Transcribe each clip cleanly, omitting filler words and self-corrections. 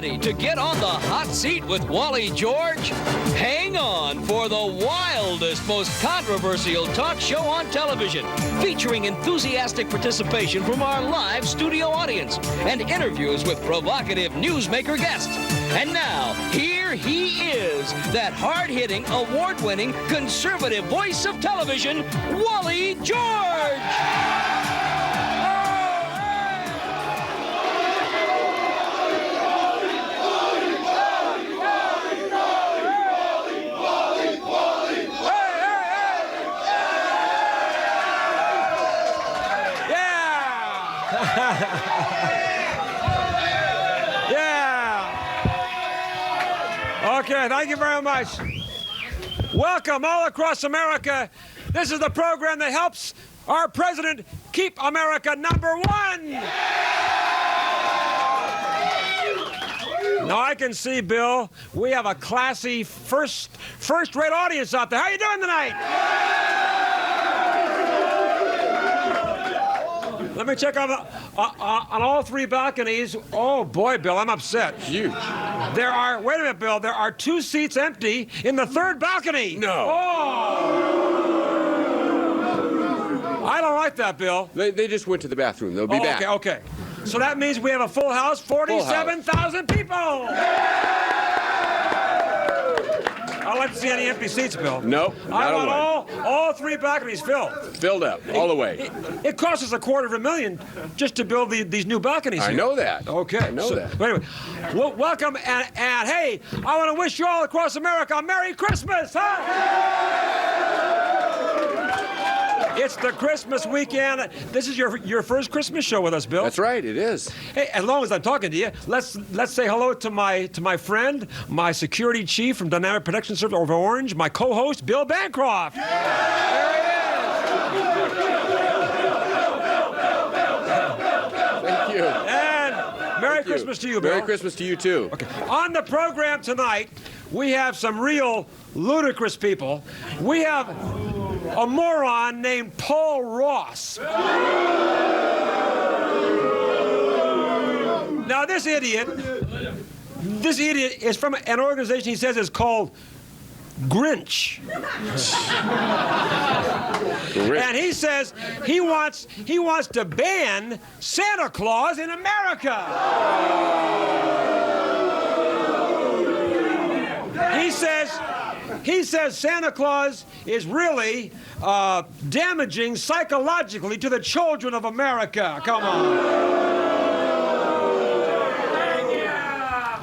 ready to get on the hot seat with Wally George? Hang on for the wildest, most controversial talk show on television, featuring enthusiastic participation from our live studio audience and interviews with provocative newsmaker guests. And now, here he is, that hard-hitting, award-winning, conservative voice of television, Wally George! Okay, thank you very much. Welcome all across America. This is the program that helps our president keep America number one. Now I can see, Bill, we have a classy first-rate audience out there. How you doing tonight? Let me check on all three balconies. Oh, boy, Bill, I'm upset. Huge. Wait a minute, Bill, there are 2 seats empty in the third balcony. No. Oh! I don't like that, Bill. They just went to the bathroom. They'll be back. Okay. So that means we have a full house, 47,000 people. I'd like to see any empty seats, Bill. Nope, I want all 3 balconies filled. Filled up, all the way. It costs us $250,000 just to build these new balconies here. I know that. Okay. I know that. But anyway, welcome, and hey, I want to wish you all across America a Merry Christmas, huh? It's the Christmas weekend. This is your first Christmas show with us, Bill. That's right, it is. Hey, as long as I'm talking to you, let's say hello to my friend, my security chief from Dynamic Protection Service over Orange, my co-host, Bill Bancroft. Yeah! There he is. Thank you. And Merry Christmas to you, Bill. Merry Christmas to you, too. Okay. On the program tonight, we have some real ludicrous people. We have a moron named Paul Ross. Now, this idiot is from an organization he says is called Grinch. And he says he wants to ban Santa Claus in America. He says Santa Claus is really damaging psychologically to the children of America. Come on.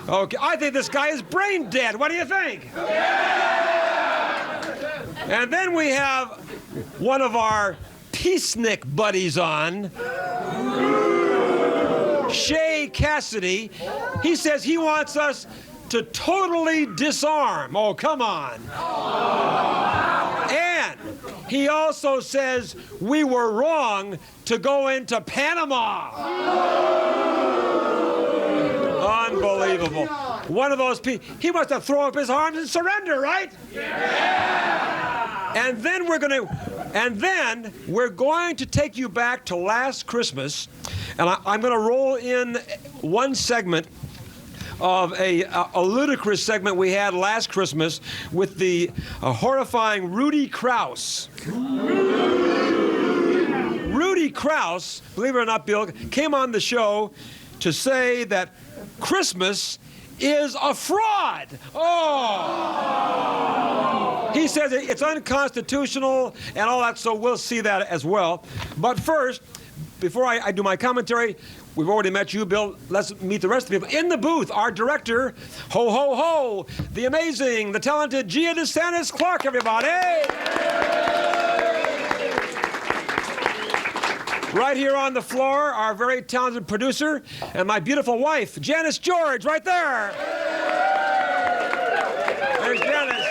Okay, I think this guy is brain dead. What do you think? And then we have one of our peacenik buddies on, Shea Cassidy. He says he wants us to totally disarm. Oh, come on. And he also says we were wrong to go into Panama. Unbelievable. One of those people, he wants to throw up his arms and surrender, right? Yeah. And then we're going to take you back to last Christmas, and I'm going to roll in one segment of a ludicrous segment we had last Christmas with the horrifying Rudi Krause. Rudi Krause, believe it or not, Bill, came on the show to say that Christmas is a fraud. Oh! He says it's unconstitutional and all that, so we'll see that as well. But first, before I do my commentary, we've already met you, Bill. Let's meet the rest of the people. In the booth, our director, ho, ho, ho, the amazing, the talented Gia DeSantis Clark, everybody. Right here on the floor, our very talented producer and my beautiful wife, Janice George, right there. There's Janice.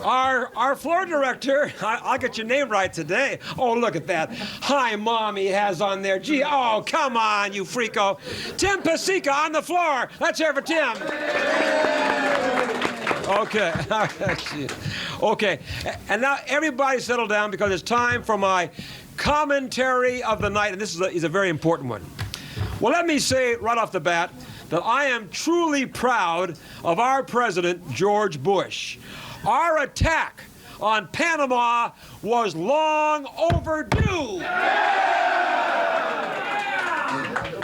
Our floor director, I'll get your name right today. Oh, look at that. Hi, Mom, he has on there. Gee, oh, come on, you freako. Tim Pasica on the floor. Let's hear for Tim. Okay. Okay. And now everybody settle down because it's time for my commentary of the night, and this is a very important one. Well, let me say right off the bat that I am truly proud of our president, George Bush. Our attack on Panama was long overdue.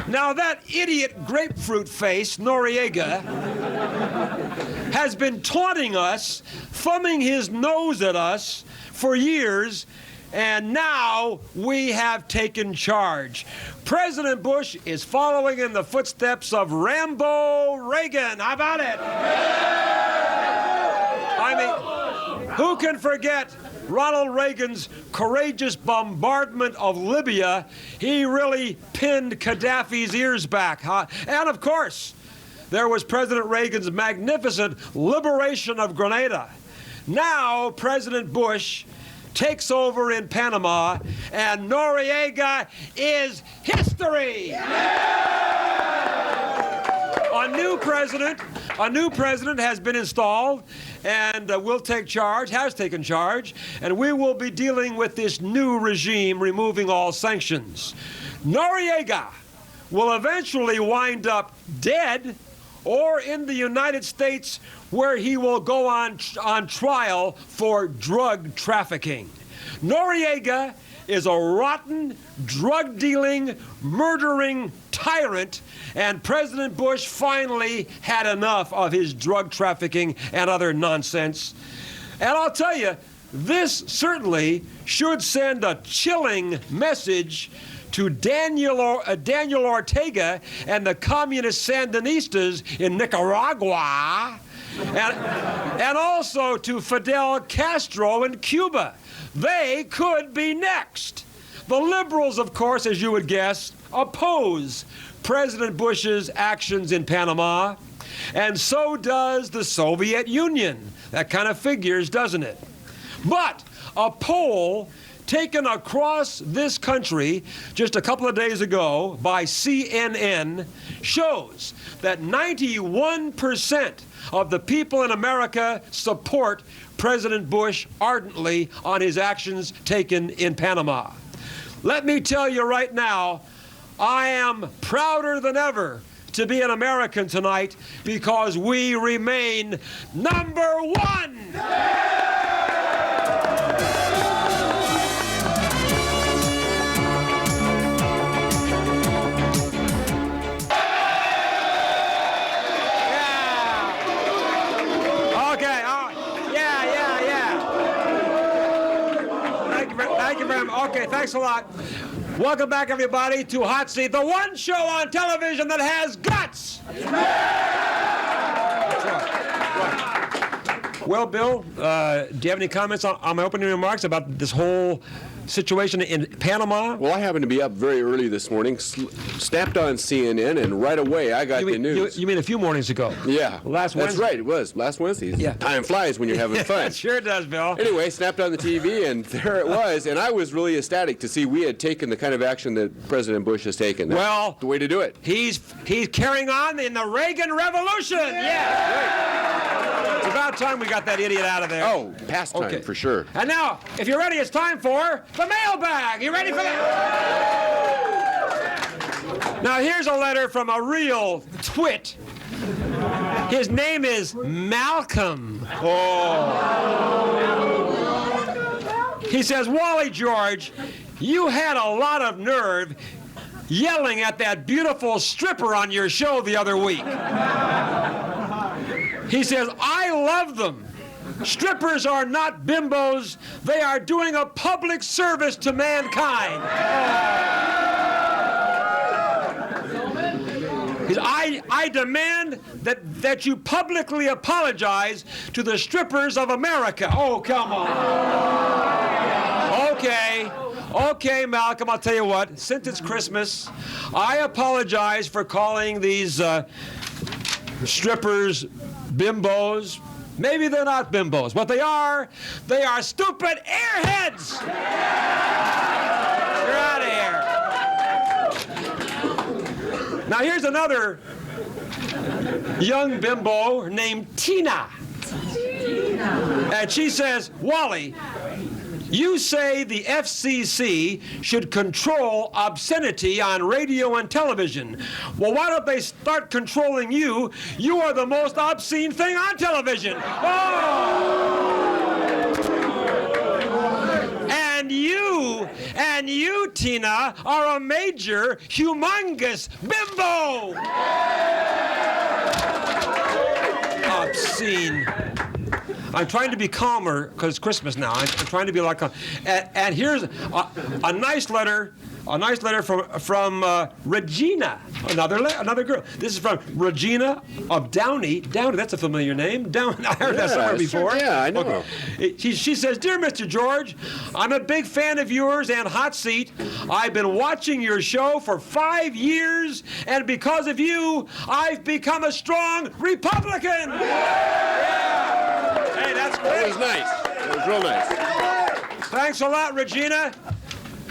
Now, that idiot grapefruit face, Noriega, has been taunting us, thumbing his nose at us for years, and now we have taken charge. President Bush is following in the footsteps of Rambo Reagan. How about it? I mean, who can forget Ronald Reagan's courageous bombardment of Libya? He really pinned Gaddafi's ears back. Huh? And of course, there was President Reagan's magnificent liberation of Grenada. Now, President Bush takes over in Panama, and Noriega is history. A new president has been installed and will take charge, has taken charge, and we will be dealing with this new regime, removing all sanctions. Noriega will eventually wind up dead or in the United States, where he will go on trial for drug trafficking. Noriega is a rotten, drug-dealing, murdering tyrant, and President Bush finally had enough of his drug trafficking and other nonsense. And I'll tell you, this certainly should send a chilling message to Daniel Ortega and the communist Sandinistas in Nicaragua, and also to Fidel Castro in Cuba. They could be next. The liberals, of course, as you would guess, oppose President Bush's actions in Panama, and so does the Soviet Union. That kind of figures, doesn't it? But a poll taken across this country just a couple of days ago by CNN shows that 91% of the people in America support President Bush ardently on his actions taken in Panama. Let me tell you right now, I am prouder than ever to be an American tonight because we remain number one. Okay, thanks a lot. Welcome back, everybody, to Hot Seat, the one show on television that has guts. That's right. Well, Bill, do you have any comments on my opening remarks about this whole situation in Panama? Well, I happened to be up very early this morning, snapped on CNN, and right away I got the news. You mean a few mornings ago? Yeah. Last Wednesday? That's right, it was. Last Wednesday. Yeah. Time flies when you're having fun. It sure does, Bill. Anyway, snapped on the TV, and there it was. And I was really ecstatic to see we had taken the kind of action that President Bush has taken. That's well, the way to do it. He's carrying on in the Reagan Revolution. Yeah. It's about time we got that idiot out of there. Oh, past time, for sure. And now, if you're ready, it's time for the mailbag. You ready for that? Now, here's a letter from a real twit. His name is Malcolm. Oh. He says, Wally George, you had a lot of nerve yelling at that beautiful stripper on your show the other week. He says, I love them. Strippers are not bimbos. They are doing a public service to mankind. I demand that you publicly apologize to the strippers of America. Oh, come on. Okay, Malcolm, I'll tell you what. Since it's Christmas, I apologize for calling these strippers bimbos. Maybe they're not bimbos. What they are stupid airheads! You're out of here. Now here's another young bimbo named Tina. And she says, Wally, You say the FCC should control obscenity on radio and television. Well, why don't they start controlling you? You are the most obscene thing on television. And you, Tina, are a major, humongous bimbo. Obscene. I'm trying to be calmer because it's Christmas now. I'm trying to be like and here's a nice letter. A nice letter from Regina, another girl. This is from Regina of Downey. Downey, that's a familiar name. Downey, I heard that somewhere before. Sure, yeah, I know. Okay. She says, "Dear Mr. George, I'm a big fan of yours and Hot Seat. I've been watching your show for 5 years, and because of you, I've become a strong Republican." Yeah. Hey, that's great. That was nice. That was real nice. Thanks a lot, Regina.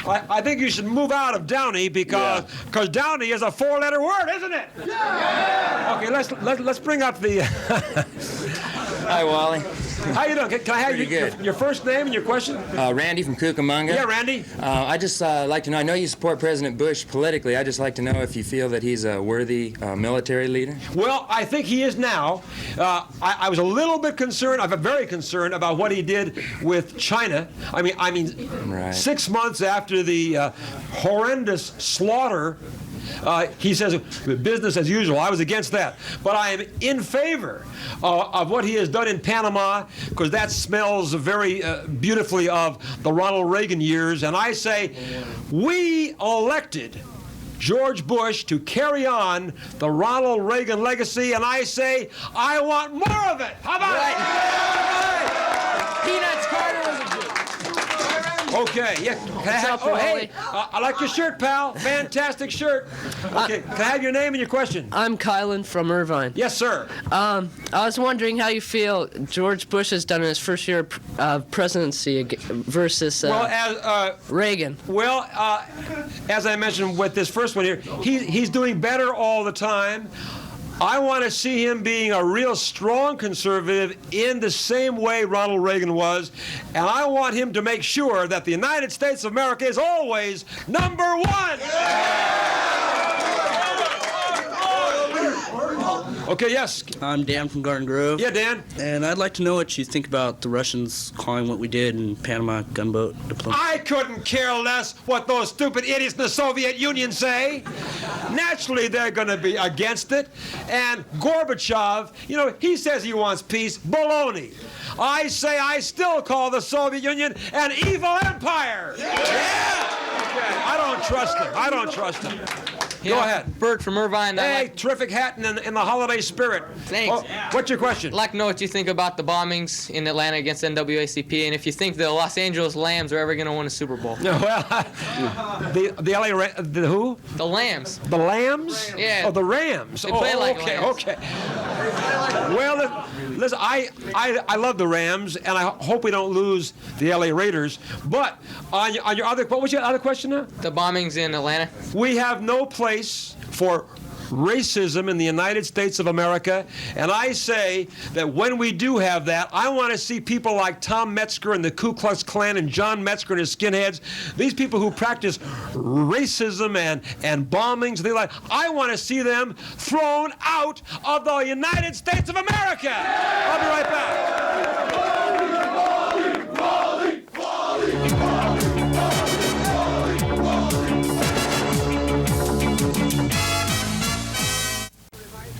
I think you should move out of Downey because Downey is a 4-letter word, isn't it? Yeah. Okay, let's bring up the. Hi, Wally. How you doing? Can I have your first name and your question? Randy from Cucamonga. Yeah, Randy. I just like to know, I know you support President Bush politically. I just like to know if you feel that he's a worthy military leader. Well, I think he is now. I was a little bit concerned. I'm very concerned about what he did with China. I mean, right. 6 months after the horrendous slaughter. He says business as usual. I was against that. But I am in favor of what he has done in Panama, because that smells very beautifully of the Ronald Reagan years. And I say we elected George Bush to carry on the Ronald Reagan legacy, and I say I want more of it. How about it? Peanuts Carter was a Jew. Okay, yeah. Hey, I like your shirt, pal. Fantastic shirt. Okay, can I have your name and your question? I'm Kylan from Irvine. Yes, sir. I was wondering how you feel George Bush has done in his first year of presidency versus Reagan. Well, as I mentioned with this first one here, he's doing better all the time. I want to see him being a real strong conservative in the same way Ronald Reagan was, and I want him to make sure that the United States of America is always number one. Okay, yes. I'm Dan from Garden Grove. Yeah, Dan. And I'd like to know what you think about the Russians calling what we did in Panama gunboat diplomacy. I couldn't care less what those stupid idiots in the Soviet Union say. Naturally, they're going to be against it. And Gorbachev, he says he wants peace. Baloney. I say I still call the Soviet Union an evil empire. Yeah! Okay. I don't trust him. Go ahead. Bert from Irvine. Hey, terrific hat in the holiday spirit. Thanks. Oh, what's your question? I'd like to know what you think about the bombings in Atlanta against NWACP, and if you think the Los Angeles Lambs are ever going to win a Super Bowl. No, well, the LA the who? The Lambs. The Lambs? Yeah. Oh, the Rams. They play like okay, Lambs. okay. Well, listen, I love the Rams, and I hope we don't lose the LA Raiders. But on your other, what was your other question now? The bombings in Atlanta. We have no place for racism in the United States of America, and I say that when we do have that, I want to see people like Tom Metzger and the Ku Klux Klan and John Metzger and his skinheads, these people who practice racism and bombings, I want to see them thrown out of the United States of America. I'll be right back.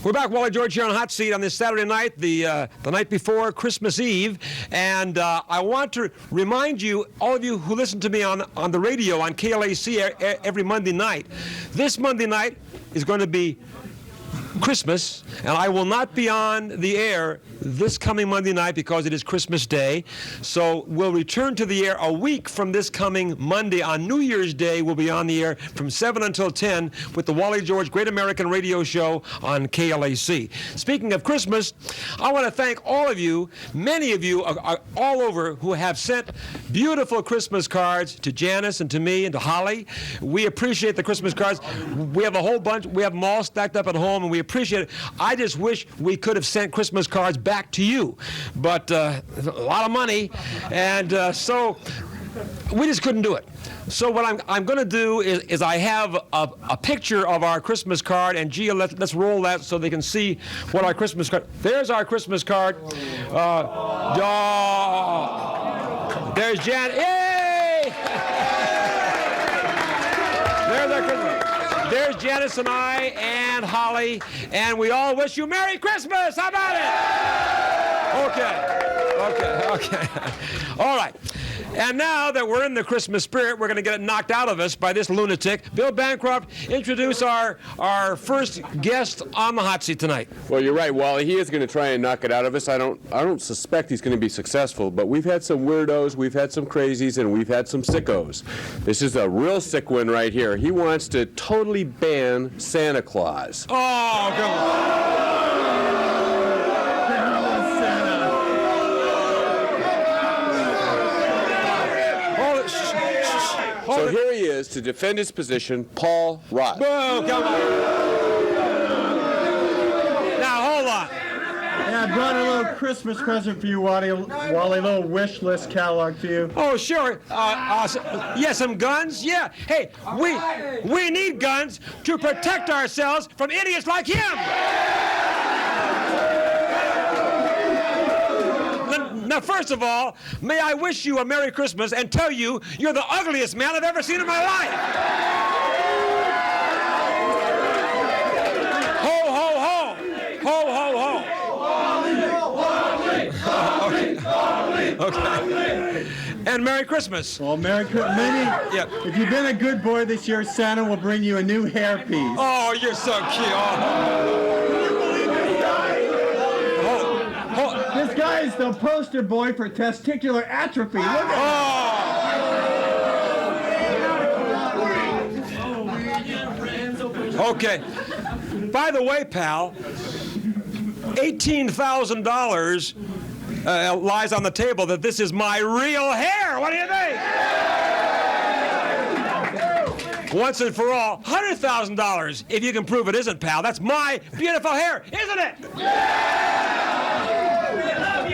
We're back, Wally George here on Hot Seat on this Saturday night, the night before Christmas Eve, and I want to remind you, all of you who listen to me on the radio on KLAC every Monday night, this Monday night is going to be Christmas, and I will not be on the air this coming Monday night because it is Christmas Day. So we'll return to the air a week from this coming Monday. On New Year's Day, we'll be on the air from 7 until 10 with the Wally George Great American Radio Show on KLAC. Speaking of Christmas, I want to thank all of you. Many of you are all over who have sent beautiful Christmas cards to Janice and to me and to Holly. We appreciate the Christmas cards. We have a whole bunch. We have them all stacked up at home, and we appreciate it. I just wish we could have sent Christmas cards back to you, but a lot of money, and so we just couldn't do it. So what I'm going to do is I have a picture of our Christmas card, and Gia, let's roll that so they can see what our Christmas card. There's our Christmas card. There's Jan. Yay! There's our Christmas. There's Janice and I and Holly, and we all wish you Merry Christmas. How about it? Okay. All right. And now that we're in the Christmas spirit, we're going to get it knocked out of us by this lunatic. Bill Bancroft, introduce our first guest on the hot seat tonight. Well, you're right, Wally. He is going to try and knock it out of us. I don't suspect he's going to be successful, but we've had some weirdos, we've had some crazies, and we've had some sickos. This is a real sick one right here. He wants to totally ban Santa Claus. Oh, come on. So here he is to defend his position, Paul Ross. Whoa, come on. Now, hold on. Yeah, I brought a little Christmas present for you, Wally, a little wish list catalog for you. Oh, sure. Yeah, some guns? Yeah. Hey, we need guns to protect ourselves from idiots like him. Now, first of all, may I wish you a Merry Christmas and tell you you're the ugliest man I've ever seen in my life. Ho, ho, ho. Ho, ho, ho. Okay. And Merry Christmas. Well, Merry Christmas. Maybe if you've been a good boy this year, Santa will bring you a new hairpiece. Oh, you're so cute. Oh. This guy is the poster boy for testicular atrophy. Look at him. Okay. By the way, pal, $18,000 lies on the table that this is my real hair. What do you think? Once and for all, $100,000 if you can prove it isn't, pal. That's my beautiful hair, isn't it?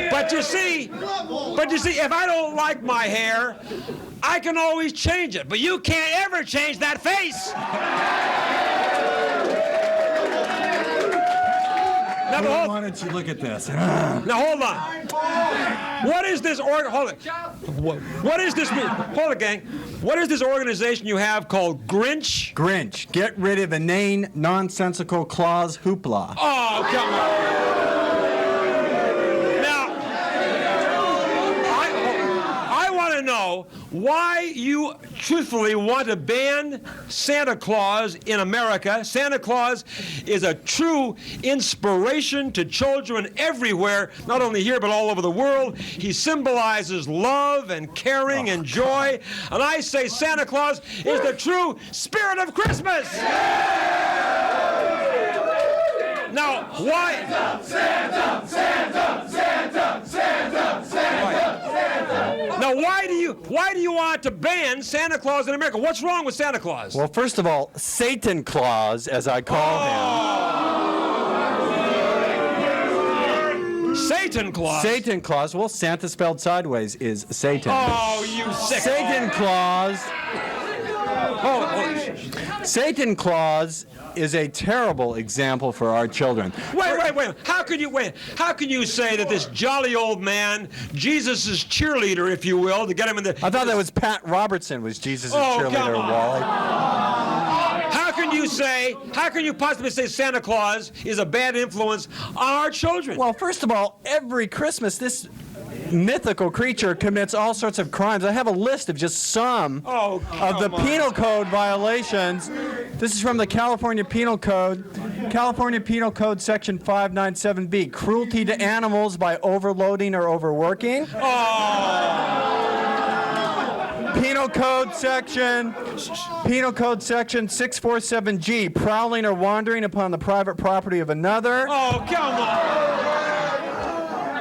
But you see, if I don't like my hair, I can always change it. But you can't ever change that face. Now, why don't you look at this? Now hold on. What is this hold it. What is this? Hold it, gang. What is this organization you have called Grinch? Grinch. Get rid of inane, nonsensical Claus hoopla. Oh, come on. Know why you truthfully want to ban Santa Claus in America. Santa Claus is a true inspiration to children everywhere, not only here but all over the world. He symbolizes love and caring and joy. And I say Santa Claus is the true spirit of Christmas. Now, why? Santa, Santa, Santa, Santa, Santa. Now, why do you want to ban Santa Claus in America? What's wrong with Santa Claus? Well, first of all, Satan Claus, as I call him. Satan Claus? Satan Claus. Well, Santa spelled sideways is Satan. Oh, you sick. Satan Claus. Satan Claus is a terrible example for our children. Wait. How can you say that this jolly old man, Jesus' cheerleader, if you will, to get him in the... I thought that was Pat Robertson was Jesus' cheerleader, Wally. How can you possibly say Santa Claus is a bad influence on our children? Well, first of all, every Christmas, this mythical creature commits all sorts of crimes. I have a list of just some of the penal code violations. This is from the California Penal Code. California Penal Code Section 597B, cruelty to animals by overloading or overworking. Penal Code Section 647G, prowling or wandering upon the private property of another. Oh, come on.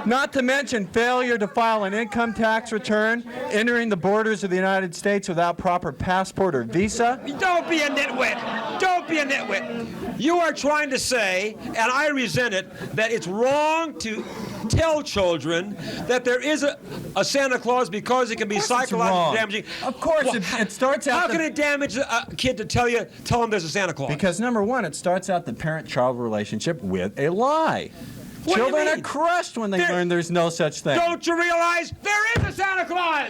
Not to mention failure to file an income tax return, entering the borders of the United States without proper passport or visa. Don't be a nitwit. Don't be a nitwit. You are trying to say, and I resent it, that it's wrong to tell children that there is a Santa Claus because it can be psychologically damaging. Of course, it starts out. How can it damage a kid to tell them there's a Santa Claus? Because number one, it starts out the parent-child relationship with a lie. What do you Children mean? are crushed when they learn there's no such thing. Don't you realize there is a Santa Claus?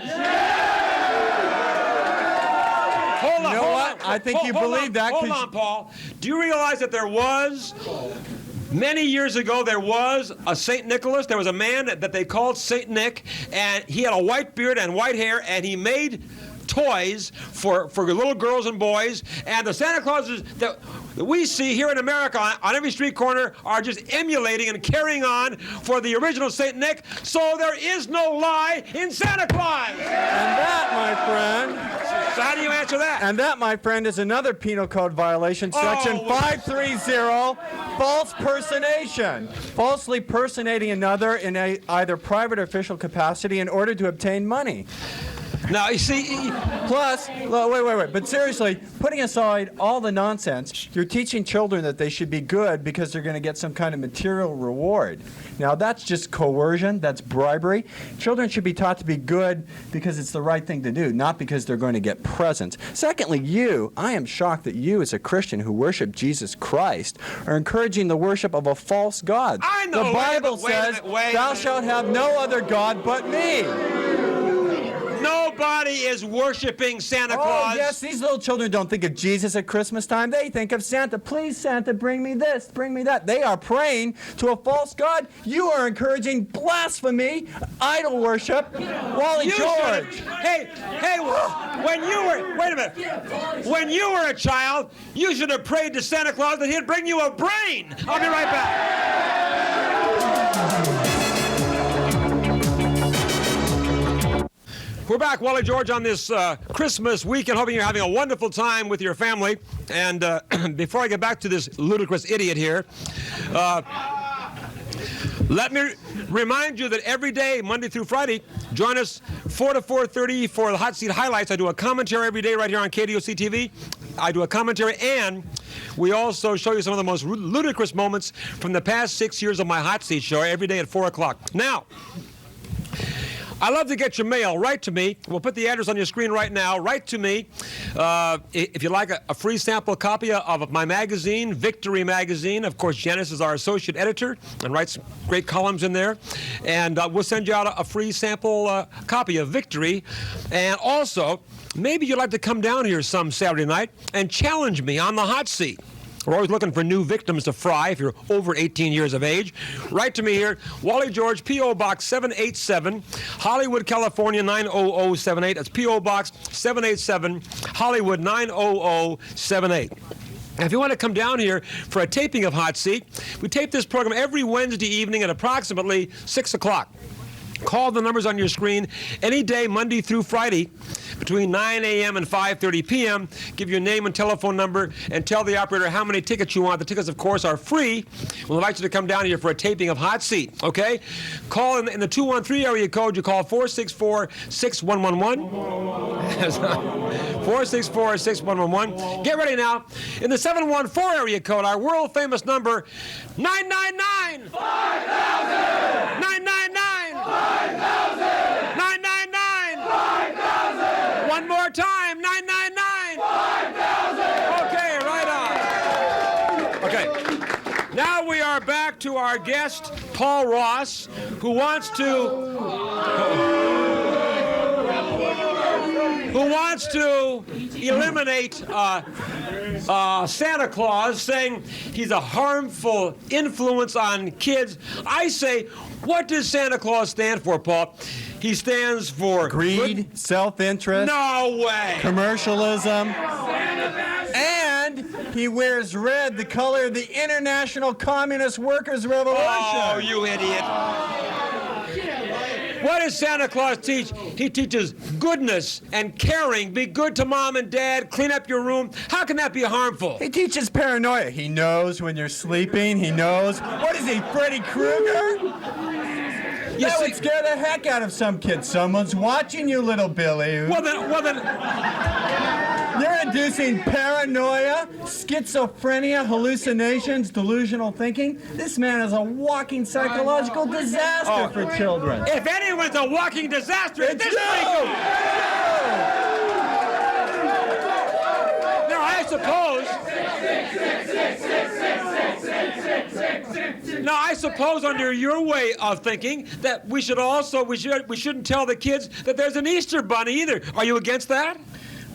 Hold on, You know what? I think you believe that. Hold on, Paul. Do you realize that there was, many years ago, there was a St. Nicholas? There was a man that they called St. Nick, and he had a white beard and white hair, and he made toys for little girls and boys. And the Santa Clauses that we see here in America on every street corner are just emulating and carrying on for the original St. Nick. So there is no lie in Santa Claus. And that, my friend. So how do you answer that? And that, my friend, is another penal code violation, section 530, false personation. Falsely personating another in either private or official capacity in order to obtain money. Now, you see... Plus, wait. But seriously, putting aside all the nonsense, you're teaching children that they should be good because they're going to get some kind of material reward. Now, that's just coercion. That's bribery. Children should be taught to be good because it's the right thing to do, not because they're going to get presents. Secondly, I am shocked that you, as a Christian who worship Jesus Christ, are encouraging the worship of a false god. I know. The Bible says, thou shalt have no other god but me. Nobody is worshiping Santa Claus. Oh, yes, these little children don't think of Jesus at Christmas time. They think of Santa. Please, Santa, bring me this, bring me that. They are praying to a false god. You are encouraging blasphemy, idol worship. Wally George. Hey, when you were, wait a minute. When you were a child, you should have prayed to Santa Claus that he'd bring you a brain. I'll be right back. We're back, Wally George, on this Christmas weekend, hoping you're having a wonderful time with your family. And before I get back to this ludicrous idiot here, let me remind you that every day, Monday through Friday, join us 4 to 4:30 for the Hot Seat Highlights. I do a commentary every day right here on KDOC TV. I do a commentary, and we also show you some of the most ludicrous moments from the past 6 years of my Hot Seat show every day at 4 o'clock. Now, I love to get your mail. Write to me. We'll put the address on your screen right now. Write to me if you'd like a free sample copy of my magazine, Victory Magazine. Of course, Janice is our associate editor and writes great columns in there. And we'll send you out a free sample copy of Victory. And also, maybe you'd like to come down here some Saturday night and challenge me on the hot seat. We're always looking for new victims to fry if you're over 18 years of age. Write to me here, Wally George, P.O. Box 787, Hollywood, California, 90078. That's P.O. Box 787, Hollywood, 90078. And if you want to come down here for a taping of Hot Seat, we tape this program every Wednesday evening at approximately 6 o'clock. Call the numbers on your screen any day, Monday through Friday, between 9 a.m. and 5:30 p.m. Give your name and telephone number and tell the operator how many tickets you want. The tickets, of course, are free. We'll invite you to come down here for a taping of Hot Seat, okay? Call in the 213 area code. You call 464-6111. 464-6111. Get ready now. In the 714 area code, our world-famous number, 999. 5,000. 999. 5,000. 999. 5,000. One more time, 999. 5,000. Okay, right on. Okay. Now we are back to our guest, Paul Ross, who wants to eliminate Santa Claus, saying he's a harmful influence on kids. I say, what does Santa Claus stand for, Paul? He stands for greed, self-interest. No way. Commercialism. And he wears red, the color of the International Communist Workers' Revolution. Oh, you idiot. What does Santa Claus teach? He teaches goodness and caring. Be good to mom and dad. Clean up your room. How can that be harmful? He teaches paranoia. He knows when you're sleeping. He knows. What is he, Freddy Krueger? That would scare the heck out of some kids. Someone's watching you, little Billy. Well then. You're inducing paranoia, schizophrenia, hallucinations, delusional thinking. This man is a walking psychological disaster for children. If anyone's a walking disaster, it's this you! Now, I suppose under your way of thinking that we shouldn't tell the kids that there's an Easter bunny either. Are you against that?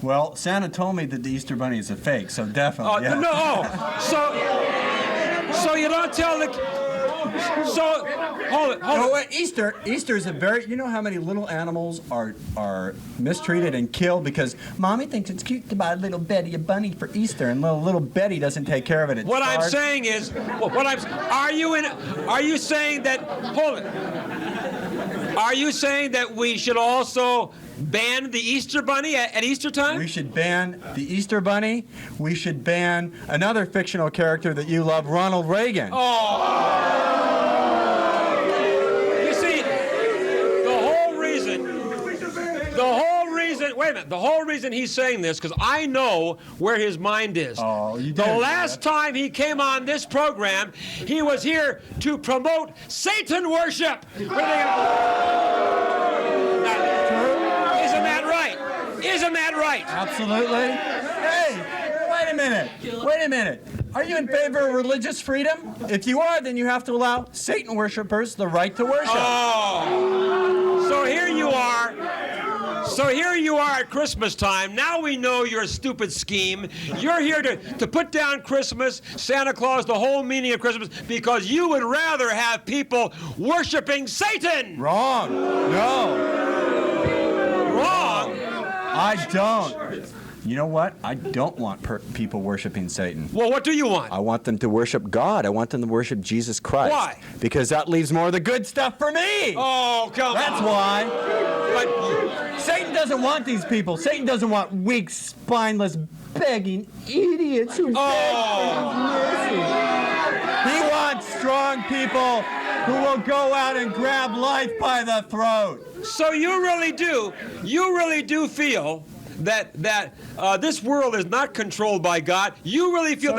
Well, Santa told me that the Easter bunny is a fake, so definitely. Yeah. No. So you don't tell the. So hold it. Wait, Easter is a very. You know how many little animals are mistreated and killed because mommy thinks it's cute to buy little Betty a bunny for Easter, and little Betty doesn't take care of it. What I'm saying is, are you saying that? Hold it. Are you saying that we should also ban the Easter bunny at Easter time? We should ban the Easter bunny. We should ban another fictional character that you love, Ronald Reagan. Oh. You see, wait a minute, the whole reason he's saying this, because I know where his mind is. Oh, you did. The last time he came on this program, he was here to promote Satan worship. Isn't that right? Absolutely. Hey, wait a minute. Are you in favor of religious freedom? If you are, then you have to allow Satan worshipers the right to worship. Oh. So here you are at Christmas time. Now we know your stupid scheme. You're here to put down Christmas, Santa Claus, the whole meaning of Christmas, because you would rather have people worshiping Satan. Wrong. No. Wrong? I don't. You know what? I don't want people worshiping Satan. Well, what do you want? I want them to worship God. I want them to worship Jesus Christ. Why? Because that leaves more of the good stuff for me. Oh, come on. That's why. But Satan doesn't want these people. Satan doesn't want weak, spineless, begging idiots who beg for mercy. He wants strong people who will go out and grab life by the throat. So you really do feel that this world is not controlled by God. You really feel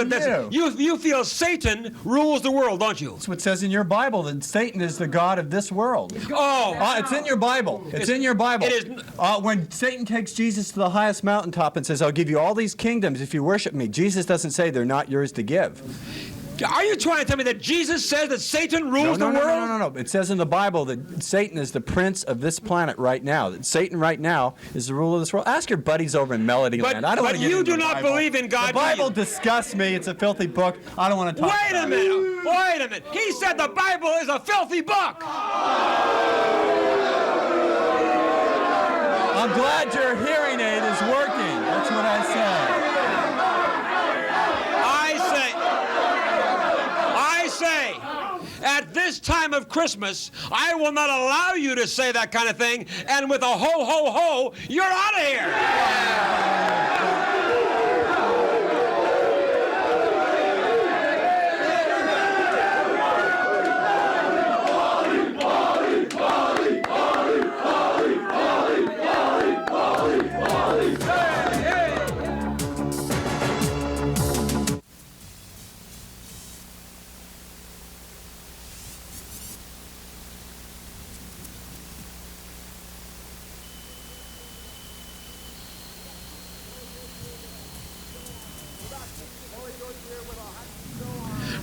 you feel Satan rules the world, don't you? That's what it says in your Bible, that Satan is the god of this world. Oh, it's in your Bible. It's in your Bible. It is. When Satan takes Jesus to the highest mountaintop and says, "I'll give you all these kingdoms if you worship me," Jesus doesn't say they're not yours to give. Are you trying to tell me that Jesus says that Satan rules the world? No. It says in the Bible that Satan is the prince of this planet right now. That Satan right now is the ruler of this world. Ask your buddies over in Melody Land. I don't want to get you into do the not Bible. believe in God. The Bible disgusts me. It's a filthy book. I don't want to talk about it. Wait a minute. He said the Bible is a filthy book. I'm glad your hearing aid is working. That's what I said. At this time of Christmas, I will not allow you to say that kind of thing, and with a ho, ho, ho, you're out of here.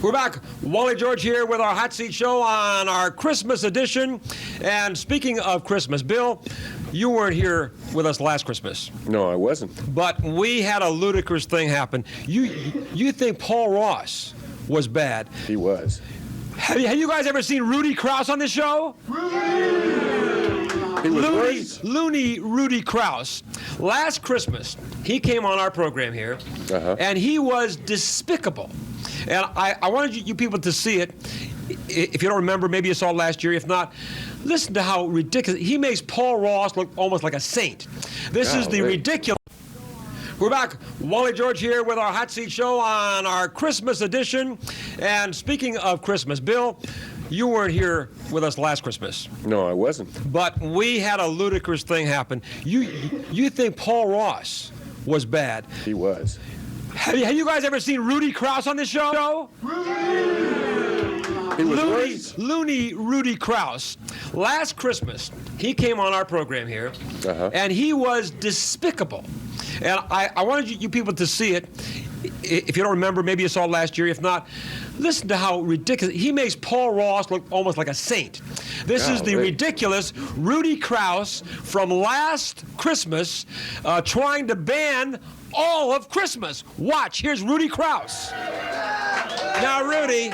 We're back. Wally George here with our Hot Seat Show on our Christmas edition. And speaking of Christmas, Bill, you weren't here with us last Christmas. No, I wasn't. But we had a ludicrous thing happen. You think Paul Ross was bad. He was. Have you guys ever seen Rudy Krause on this show? Loony Rudy Krause. Last Christmas, he came on our program here, and he was despicable. And I wanted you people to see it. If you don't remember, maybe you saw it last year. If not, listen to how ridiculous. He makes Paul Ross look almost like a saint. This is the ridiculous. We're back. Wally George here with our Hot Seat Show on our Christmas edition. And speaking of Christmas, Bill, you weren't here with us last Christmas. No, I wasn't. But we had a ludicrous thing happen. You think Paul Ross was bad. He was. Have you guys ever seen Rudy Krause on this show? He was worse. Loony Rudi Krause. Last Christmas, he came on our program here, and he was despicable. And I wanted you people to see it. If you don't remember, maybe you saw it last year. If not, listen to how ridiculous. He makes Paul Ross look almost like a saint. This is the ridiculous Rudi Krause from last Christmas trying to ban all of Christmas. Watch, here's Rudi Krause. Now, Rudy,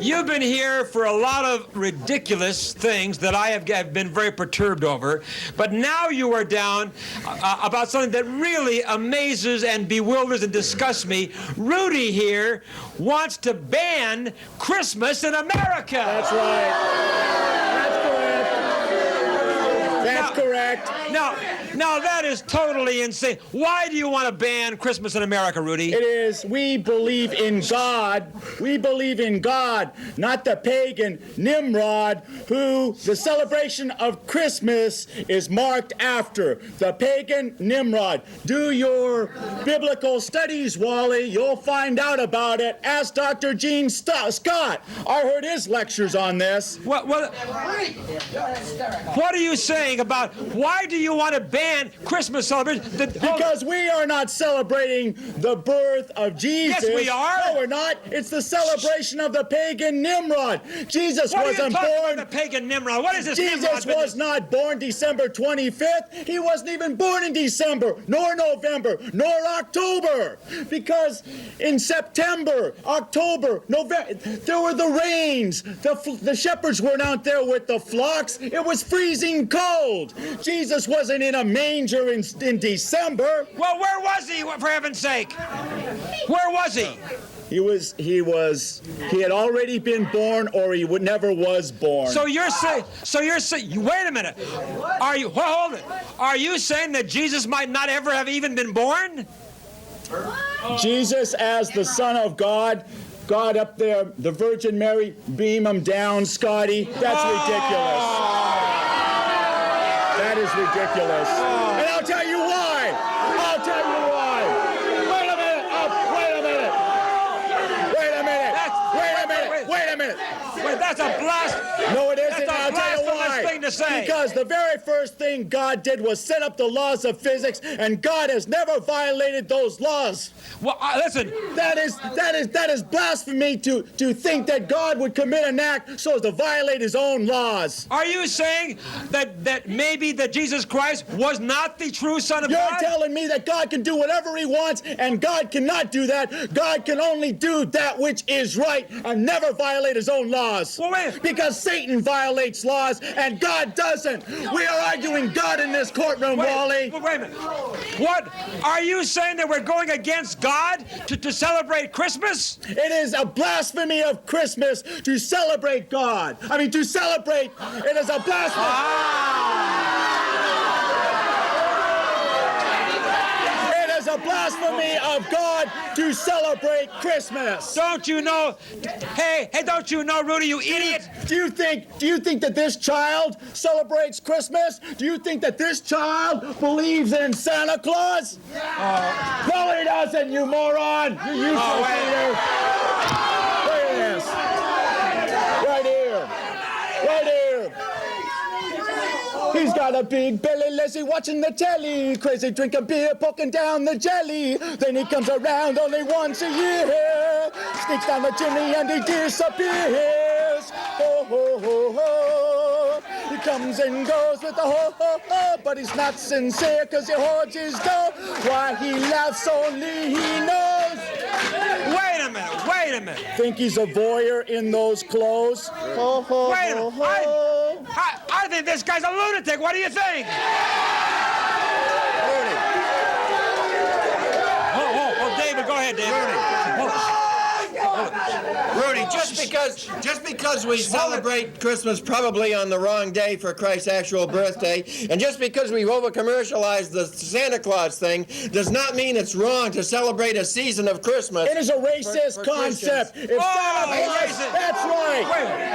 you've been here for a lot of ridiculous things that I have been very perturbed over, but now you are down about something that really amazes and bewilders and disgusts me. Rudy here wants to ban Christmas in America. That's right. That's correct. Now that is totally insane. Why do you want to ban Christmas in America, Rudy? It is, we believe in God. We believe in God, not the pagan Nimrod, who the celebration of Christmas is marked after. The pagan Nimrod. Do your biblical studies, Wally. You'll find out about it. Ask Dr. Gene Scott. I heard his lectures on this. What are you saying about why do you want to ban Christmas celebration? Because we are not celebrating the birth of Jesus. Yes, we are. No, we're not. It's the celebration of the pagan Nimrod. Jesus wasn't born. The pagan Nimrod. What is this? Jesus was not born December 25th. He wasn't even born in December, nor November, nor October. Because in September, October, November, there were the rains. The shepherds weren't out there with the flocks. It was freezing cold. Jesus wasn't in a manger in December. Well, where was he, for heaven's sake? Where was he? He had already been born, or he never was born. So you're saying, wait a minute. Hold it. Are you saying that Jesus might not ever have even been born? Jesus as the Son of God, God up there, the Virgin Mary, beam him down, Scotty. That's ridiculous. That is ridiculous. And I'll tell you why. Wait a minute. Wait, that's a blast. No, it isn't. That's a I'll tell you why. thing to say. Because the very first thing God did was set up the laws of physics, and God has never violated those laws. Well, listen. That is blasphemy to think that God would commit an act so as to violate his own laws. Are you saying that maybe that Jesus Christ was not the true Son of God? You're telling me that God can do whatever he wants, and God cannot do that. God can only do that which is right and never violate his own laws. Well, wait. Because Satan violates laws and God doesn't. We are arguing God in this courtroom, Wally. Wait a minute. What? Are you saying that we're going against God to celebrate Christmas? It is a blasphemy of Christmas to celebrate God. It is a blasphemy. It is a blasphemy of God to celebrate Christmas. Don't you know? Hey, don't you know, Rudy, you idiot? Do you think that this child celebrates Christmas? Do you think that this child believes in Santa Claus? No, he doesn't, you moron. You useless leader. Look at this. Right here. He's got a big belly, lazy, watching the telly. Crazy, drinking beer, poking down the jelly. Then he comes around only once a year. Sneaks down the chimney and he disappears. Ho, ho, ho, ho. He comes and goes with the ho, ho, ho. But he's not sincere because he hoards his dough. Why he laughs only he knows. Wait a minute. Think he's a voyeur in those clothes? Ho, ho, Wait a minute. ho, ho. I think this guy's a lunatic. What do you think? Oh, David, go ahead, David. Rudy, just because we celebrate Christmas probably on the wrong day for Christ's actual birthday, and just because we've over-commercialized the Santa Claus thing, does not mean it's wrong to celebrate a season of Christmas. It is a racist concept. If Santa Claus, that's right.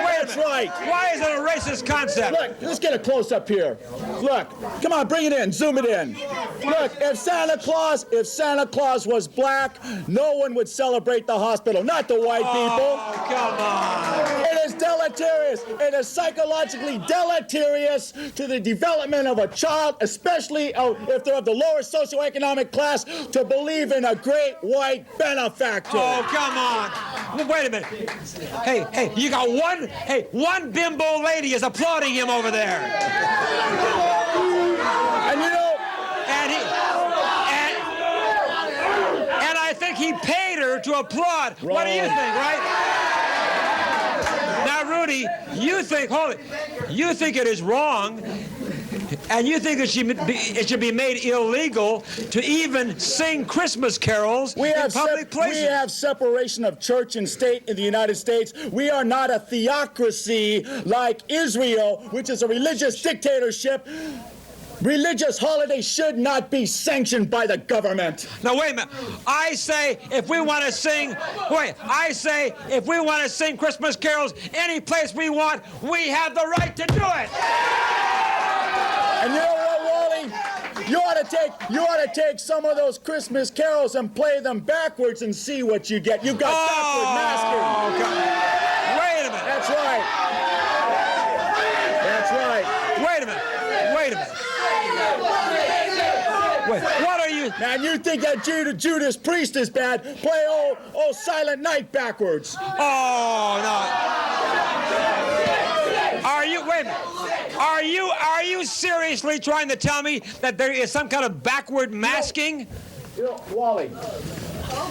Wait That's right. Why is it a racist concept? Look, let's get a close-up here. Look, come on, bring it in, zoom it in. Look, if Santa Claus was black, no one would celebrate the hospital, not the white people. Oh, come on. It is deleterious. It is psychologically deleterious to the development of a child, especially if they're of the lower socioeconomic class, to believe in a great white benefactor. Oh, come on. Well, wait a minute. Hey, you got one bimbo lady is applauding him over there. And you know, and I think he paid her to applaud. Wrong. What do you think, right? Now, Rudy, you think it is wrong, and you think it should be made illegal to even sing Christmas carols in public places. We have separation of church and state in the United States. We are not a theocracy like Israel, which is a religious dictatorship. Religious holidays should not be sanctioned by the government. Now, wait a minute. I say if we want to sing Christmas carols any place we want, we have the right to do it. And you know what, Wally? You ought to take some of those Christmas carols and play them backwards and see what you get. You got backward masking. God. Wait a minute. That's right. That's right. Wait a minute. Wait, what are you? Now, you think that Judas Priest is bad? Play old Silent Night backwards. Oh, no. Wait a minute. Are you seriously trying to tell me that there is some kind of backward masking? You know, Wally,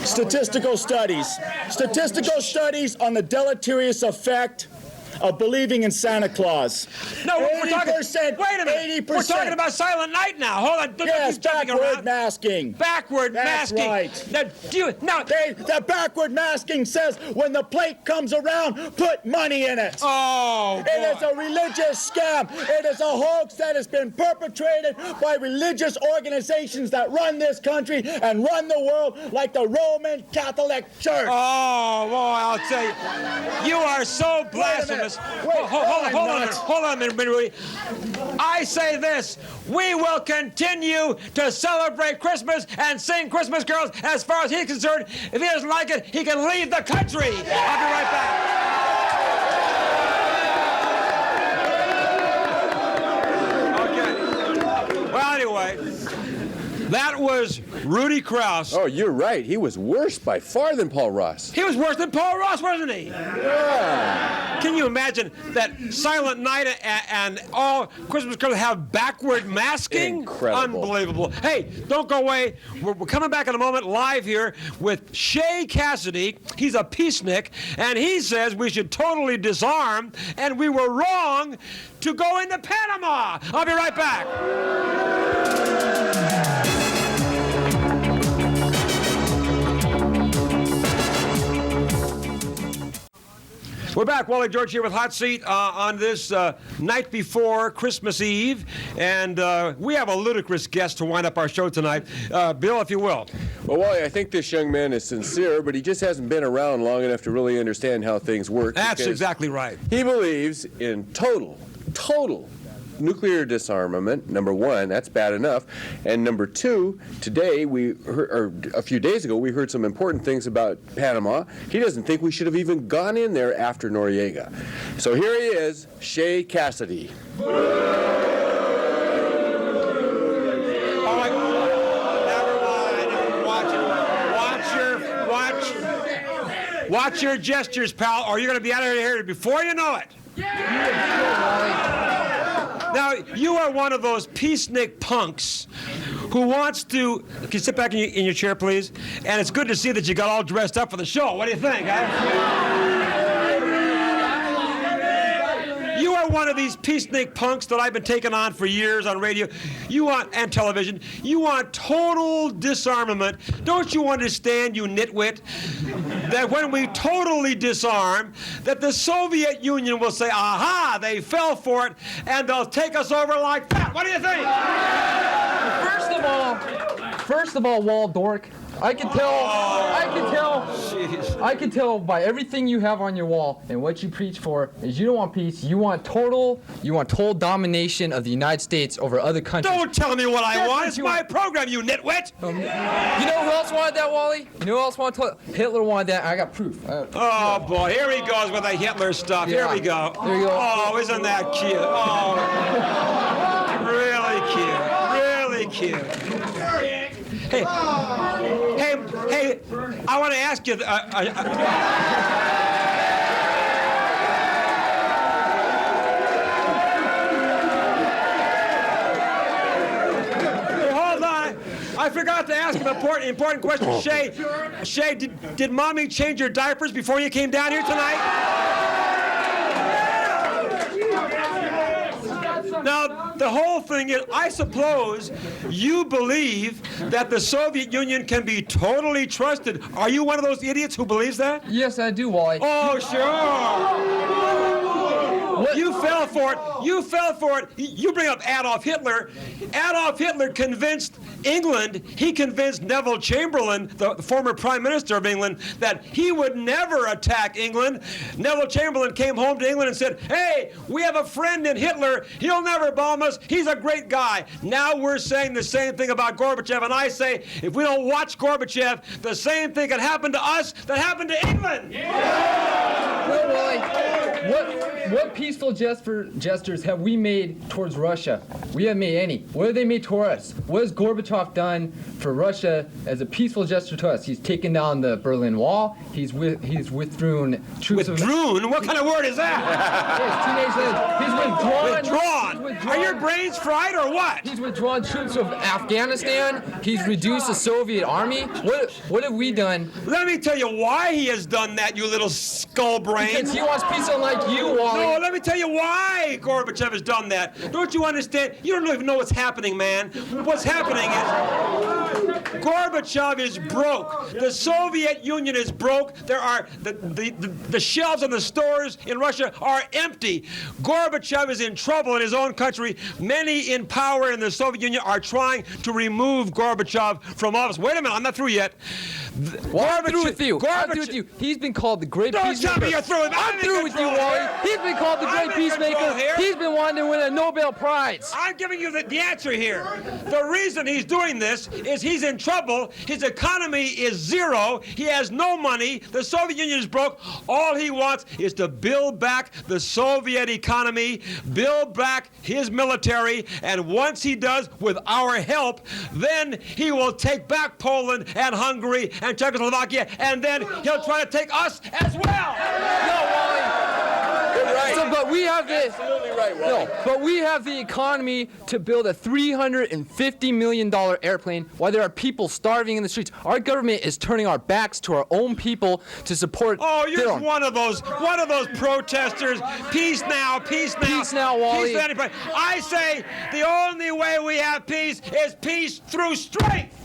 statistical studies on the deleterious effect of believing in Santa Claus. No, we're talking. 80%. Wait a minute. 80%. We're talking about Silent Night now. Hold on. Yes, backward masking. Backward That's masking. right. Now, the backward masking says when the plate comes around, put money in it. Oh, boy. It is a religious scam. It is a hoax that has been perpetrated by religious organizations that run this country and run the world, like the Roman Catholic Church. Oh, boy, I'll tell you. You are so blasphemous. Hold on a minute, Rudy. I say this. We will continue to celebrate Christmas and sing Christmas carols as far as he's concerned. If he doesn't like it, he can leave the country. I'll be right back. Okay. Well, anyway, that was Rudi Krause. Oh, you're right. He was worse by far than Paul Ross. He was worse than Paul Ross, wasn't he? Yeah. Can you imagine that Silent Night and all Christmas carols have backward masking? Incredible. Unbelievable. Hey, don't go away. We're coming back in a moment live here with Shea Cassidy. He's a peacenik, and he says we should totally disarm, and we were wrong to go into Panama. I'll be right back. We're back. Wally George here with Hot Seat on this night before Christmas Eve. And we have a ludicrous guest to wind up our show tonight. Bill, if you will. Well, Wally, I think this young man is sincere, but he just hasn't been around long enough to really understand how things work. That's exactly right. He believes in total nuclear disarmament. Number one, that's bad enough. And number two, today a few days ago, we heard some important things about Panama. He doesn't think we should have even gone in there after Noriega. So here he is, Shea Cassidy. Watch your gestures, pal, or you're going to be out of here before you know it. Now, you are one of those peacenik punks who wants to... Can you sit back in your chair, please? And it's good to see that you got all dressed up for the show. What do you think, huh? You are one of these peacenik punks that I've been taking on for years on radio. And television. You want total disarmament. Don't you understand, you nitwit, that when we totally disarm, that the Soviet Union will say, aha, they fell for it, and they'll take us over like that. What do you think? First of all, Waldork, I can tell. Jeez. I can tell by everything you have on your wall and what you preach for is you don't want peace. You want total domination of the United States over other countries. Don't tell me what I want. It's my program, you nitwit. You know who else wanted that, Wally? You know who else wanted Hitler wanted that. I got proof. Oh boy, here he goes with the Hitler stuff. Yeah. Here we go. There you go. Oh, isn't that cute? Oh, really cute. Really cute. Hey, I want to ask you. Hold on. I forgot to ask an important question. Shay, did Mommy change your diapers before you came down here tonight? Now, the whole thing is, I suppose you believe that the Soviet Union can be totally trusted. Are you one of those idiots who believes that? Yes, I do, Wally. Oh, sure. You fell for it. You fell for it. You bring up Adolf Hitler. Adolf Hitler convinced England, he convinced Neville Chamberlain, the former Prime Minister of England, that he would never attack England. Neville Chamberlain came home to England and said, hey, we have a friend in Hitler. He'll never bomb us. He's a great guy. Now we're saying the same thing about Gorbachev, and I say, if we don't watch Gorbachev, the same thing can happen to us that happened to England. Well, Wally, what peaceful gestures have we made towards Russia? We haven't made any. What have they made toward us? What has Gorbachev done for Russia as a peaceful gesture to us? He's taken down the Berlin Wall. He's withdrawn troops. Withdrawn? What kind of word is that? Yes, teenage Withdrawn. Are your brains fried or what? He's withdrawn troops of Afghanistan. He's reduced the Soviet army. What have we done? Let me tell you why he has done that, you little skull brain. Because he wants peace unlike you, Wally. No, let me tell you why Gorbachev has done that. Don't you understand? You don't even know what's happening, man. What's happening is Gorbachev is broke. The Soviet Union is broke. There are the shelves on the stores in Russia are empty. Gorbachev is in trouble in his own country. Many in power in the Soviet Union are trying to remove Gorbachev from office. Wait a minute, I'm not through yet. I'm through with you. He's been called the great peacemaker. Don't tell me you're through with me. I'm through with you, Wally. He's been called the great peacemaker. He's been wanting to win a Nobel Prize. I'm giving you the answer here. The reason he's doing this is he's in trouble. His economy is zero. He has no money. The Soviet Union is broke. All he wants is to build back the Soviet economy, build back his military, and once he does, with our help, then he will take back Poland and Hungary and Czechoslovakia, and then he'll try to take us as well. No, Wally. You're right. So, but we have the absolutely right, Wally. No, but we have the economy to build a $350 million airplane while there are people starving in the streets. Our government is turning our backs to our own people to support. Oh, you're one of those protesters. Peace now, peace now. Peace now, Wally. Peace to anybody. I say the only way we have peace is peace through strength.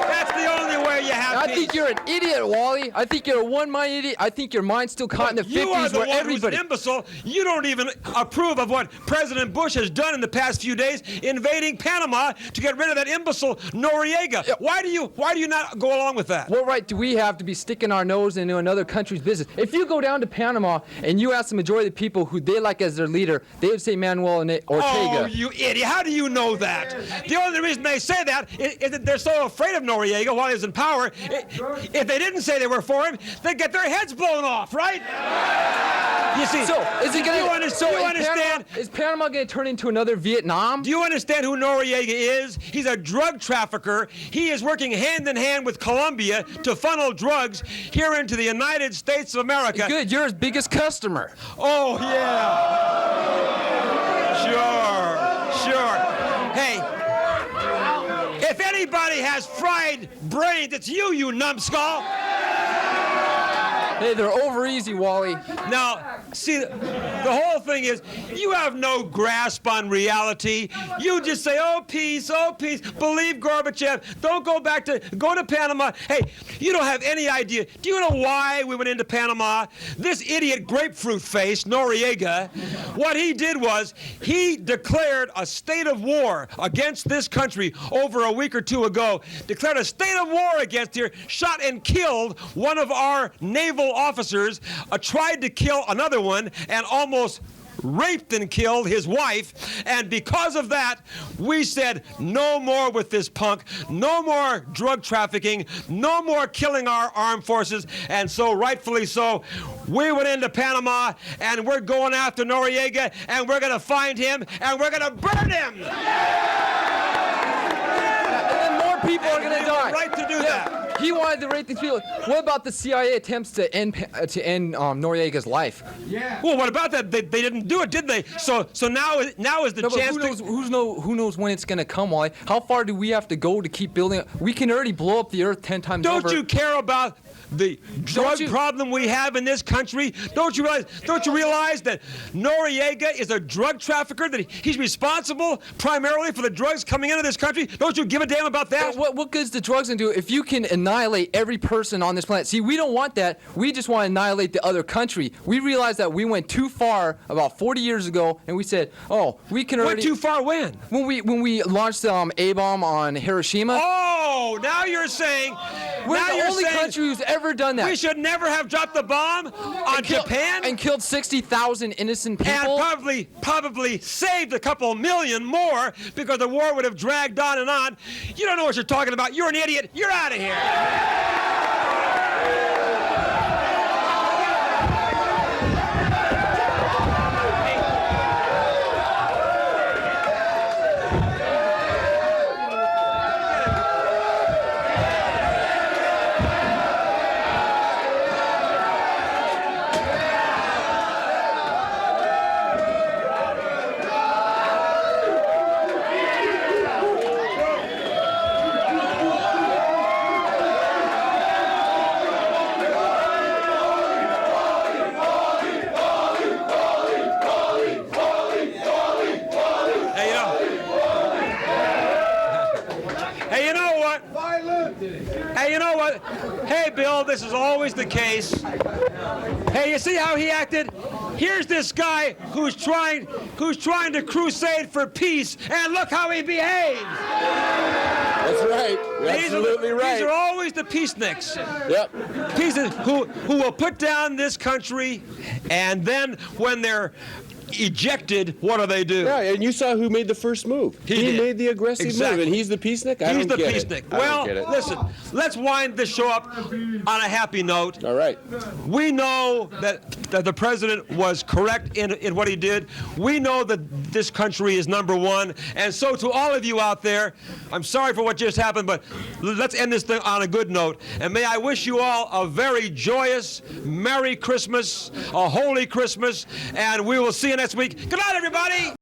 That's the only way you have peace. I think you're an idiot, Wally. I think you're a one-minded idiot. I think your mind's still caught in the 50s you are the where one everybody. Who's an imbecile. You don't even approve of what President Bush has done in the past few days, invading Panama to get rid of that imbecile Noriega. Yeah. Why do you not go along with that? What right do we have to be sticking our nose into another country's business? If you go down to Panama and you ask the majority of the people who they like as their leader, they would say Manuel Ortega. Oh, you idiot. How do you know that? The only reason they say that is that they're so afraid of Noriega while he's in power. If they didn't say they were for him, they'd get their heads blown off, right? You see, so is it gonna? You understand? Is Panama going to turn into another Vietnam? Do you understand who Noriega is? He's a drug trafficker. He is working hand in hand with Colombia to funnel drugs here into the United States of America. Good, you're his biggest customer. Oh yeah. Sure. Hey. If anybody has fried brains, it's you numbskull. Hey, they're over easy, Wally. Now, see, the whole thing is, you have no grasp on reality. You just say, oh, peace, believe Gorbachev. Don't go to Panama. Hey, you don't have any idea. Do you know why we went into Panama? This idiot grapefruit face, Noriega, what he did was, he declared a state of war against this country over a week or two ago, declared a state of war against here, shot and killed one of our naval officers, tried to kill another one, and almost raped and killed his wife. And because of that, we said no more with this punk, no more drug trafficking, no more killing our armed forces. And so, rightfully so, we went into Panama, and we're going after Noriega, and we're going to find him, and we're going to burn him. And then more people are going to die. Right to do that. He wanted to rape these people. What about the CIA attempts to end Noriega's life? Yeah. Well, what about that? They didn't do it, did they? So now is the chance. Who knows when it's gonna come, Wally? How far do we have to go to keep building? We can already blow up the Earth 10 times over. Don't you care about the drug problem we have in this country? Don't you realize that Noriega is a drug trafficker? That he's responsible primarily for the drugs coming into this country? Don't you give a damn about that? What good is the drugs gonna do if you can annihilate every person on this planet? See, we don't want that. We just want to annihilate the other country. We realized that we went too far about 40 years ago, and we said, oh, we can already... Went too far when? When we launched the A-bomb on Hiroshima. Oh, now you're saying... We're the only country who's ever done that. We should never have dropped the bomb on Japan? And killed 60,000 innocent people? And probably saved a couple million more because the war would have dragged on and on. You don't know what you're talking about. You're an idiot. You're out of here. Hey, you know what? Hey, Bill, this is always the case. Hey, you see how he acted? Here's this guy who's trying to crusade for peace, and look how he behaves. That's right. You're absolutely right. These are always the peaceniks. Yep. Pieces who will put down this country, and then when they're ejected, what do? Yeah, and you saw who made the first move. He made the aggressive move, and he's the peacenik? He's the peacenik. Well, listen, let's wind this show up on a happy note. All right. We know that the president was correct in what he did. We know that this country is number one. And so to all of you out there, I'm sorry for what just happened, but let's end this thing on a good note. And may I wish you all a very joyous, Merry Christmas, a Holy Christmas, and we will see you next week. Good night, everybody.